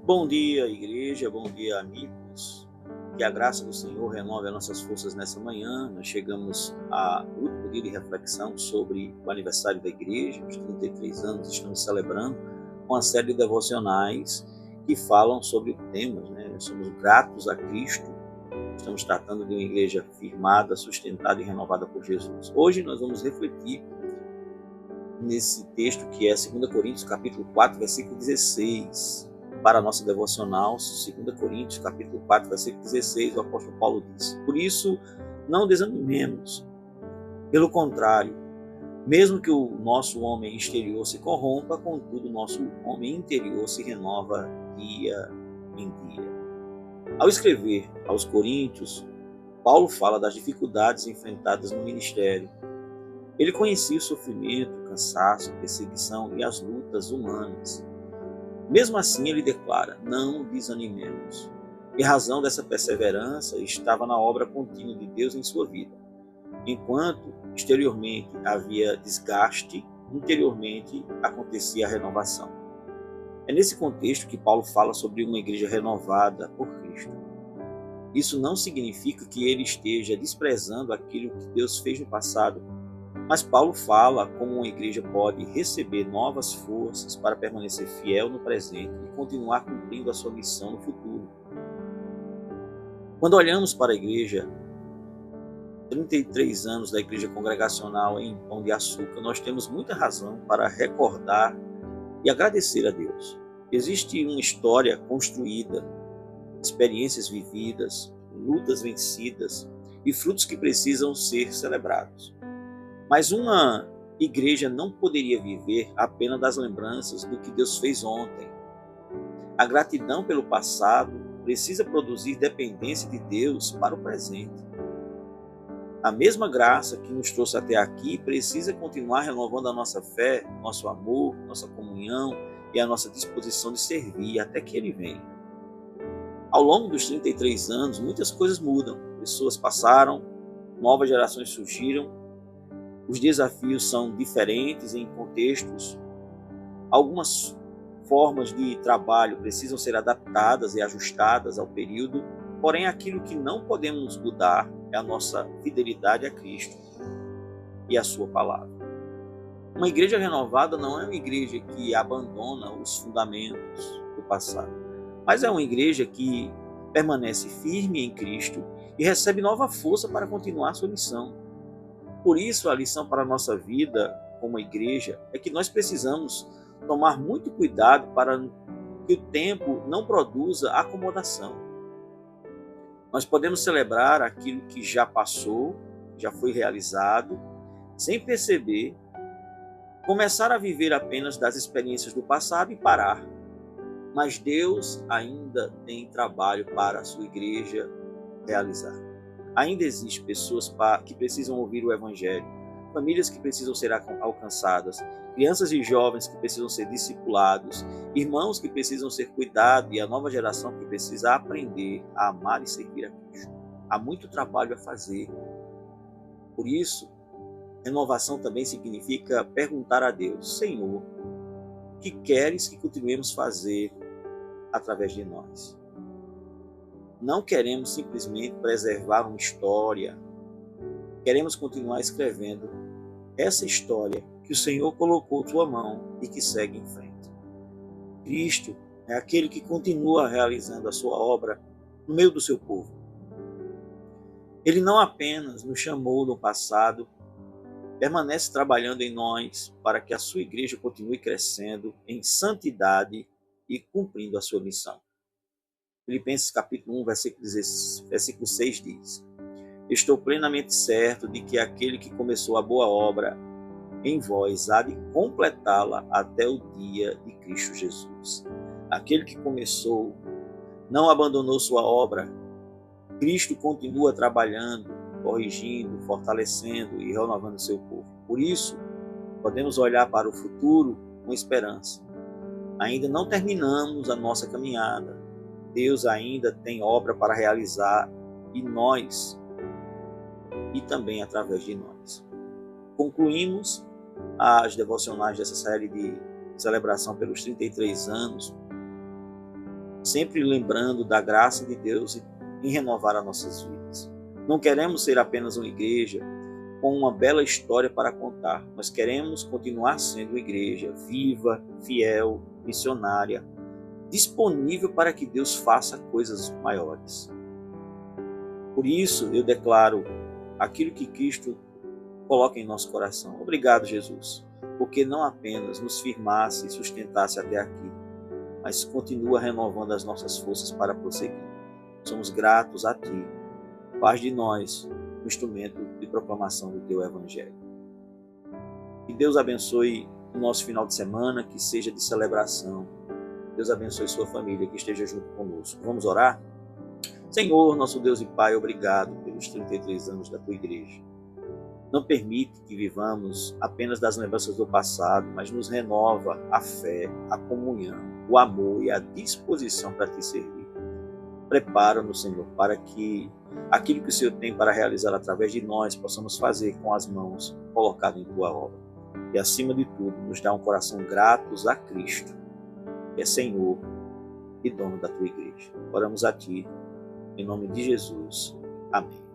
Bom dia, igreja, bom dia, amigos. Que a graça do Senhor renove as nossas forças nessa manhã. Nós chegamos ao último dia de reflexão sobre o aniversário da igreja, os 33 anos, estamos celebrando com uma série de devocionais que falam sobre temas, né? Nós somos gratos a Cristo, estamos tratando de uma igreja firmada, sustentada e renovada por Jesus. Hoje nós vamos refletir nesse texto que é 2 Coríntios capítulo 4, versículo 16. Para a nossa devocional, 2 Coríntios capítulo 4, versículo 16, o apóstolo Paulo diz: por isso, não desanimemos. Pelo contrário, mesmo que o nosso homem exterior se corrompa, contudo, o nosso homem interior se renova dia em dia. Ao escrever aos Coríntios, Paulo fala das dificuldades enfrentadas no ministério. Ele conhecia o sofrimento, o cansaço, a perseguição e as lutas humanas. Mesmo assim, ele declara: não desanimemos. Em razão dessa perseverança, estava na obra contínua de Deus em sua vida. Enquanto exteriormente havia desgaste, interiormente acontecia a renovação. É nesse contexto que Paulo fala sobre uma igreja renovada por Cristo. Isso não significa que ele esteja desprezando aquilo que Deus fez no passado, mas Paulo fala como uma igreja pode receber novas forças para permanecer fiel no presente e continuar cumprindo a sua missão no futuro. Quando olhamos para a igreja, 33 anos da igreja congregacional em Pão de Açúcar, nós temos muita razão para recordar e agradecer a Deus. Existe uma história construída, experiências vividas, lutas vencidas e frutos que precisam ser celebrados. Mas uma igreja não poderia viver apenas das lembranças do que Deus fez ontem. A gratidão pelo passado precisa produzir dependência de Deus para o presente. A mesma graça que nos trouxe até aqui precisa continuar renovando a nossa fé, nosso amor, nossa comunhão e a nossa disposição de servir até que Ele venha. Ao longo dos 33 anos, muitas coisas mudam. Pessoas passaram, novas gerações surgiram. Os desafios são diferentes em contextos. Algumas formas de trabalho precisam ser adaptadas e ajustadas ao período, porém aquilo que não podemos mudar é a nossa fidelidade a Cristo e a sua palavra. Uma igreja renovada não é uma igreja que abandona os fundamentos do passado, mas é uma igreja que permanece firme em Cristo e recebe nova força para continuar sua missão. Por isso, a lição para a nossa vida como igreja é que nós precisamos tomar muito cuidado para que o tempo não produza acomodação. Nós podemos celebrar aquilo que já passou, já foi realizado, sem perceber, começar a viver apenas das experiências do passado e parar. Mas Deus ainda tem trabalho para a sua igreja realizar. Ainda existem pessoas que precisam ouvir o Evangelho, famílias que precisam ser alcançadas, crianças e jovens que precisam ser discipulados, irmãos que precisam ser cuidados e a nova geração que precisa aprender a amar e servir a Cristo. Há muito trabalho a fazer. Por isso, renovação também significa perguntar a Deus: Senhor, o que queres que continuemos a fazer através de nós? Não queremos simplesmente preservar uma história, queremos continuar escrevendo essa história que o Senhor colocou sua mão e que segue em frente. Cristo é aquele que continua realizando a sua obra no meio do seu povo. Ele não apenas nos chamou no passado, permanece trabalhando em nós para que a sua igreja continue crescendo em santidade e cumprindo a sua missão. Filipenses capítulo 1, versículo 6 diz: estou plenamente certo de que aquele que começou a boa obra em vós há de completá-la até o dia de Cristo Jesus. Aquele que começou não abandonou sua obra. Cristo continua trabalhando, corrigindo, fortalecendo e renovando seu povo. Por isso, podemos olhar para o futuro com esperança. Ainda não terminamos a nossa caminhada. Deus ainda tem obra para realizar e nós, e também através de nós. Concluímos as devocionais dessa série de celebração pelos 33 anos, sempre lembrando da graça de Deus em renovar as nossas vidas. Não queremos ser apenas uma igreja com uma bela história para contar. Nós queremos continuar sendo uma igreja viva, fiel, missionária, disponível para que Deus faça coisas maiores. Por isso, eu declaro aquilo que Cristo coloca em nosso coração. Obrigado, Jesus, porque não apenas nos firmasse e sustentasse até aqui, mas continua renovando as nossas forças para prosseguir. Somos gratos a Ti. Faz de nós um instrumento de proclamação do Teu Evangelho. Que Deus abençoe o nosso final de semana, que seja de celebração. Deus abençoe sua família, que esteja junto conosco. Vamos orar? Senhor, nosso Deus e Pai, obrigado pelos 33 anos da Tua igreja. Não permite que vivamos apenas das lembranças do passado, mas nos renova a fé, a comunhão, o amor e a disposição para Te servir. Prepara-nos, Senhor, para que aquilo que o Senhor tem para realizar através de nós possamos fazer com as mãos colocadas em Tua obra. E, acima de tudo, nos dá um coração gratos a Cristo, que é Senhor e dono da Tua igreja. Oramos a Ti, em nome de Jesus. Amém.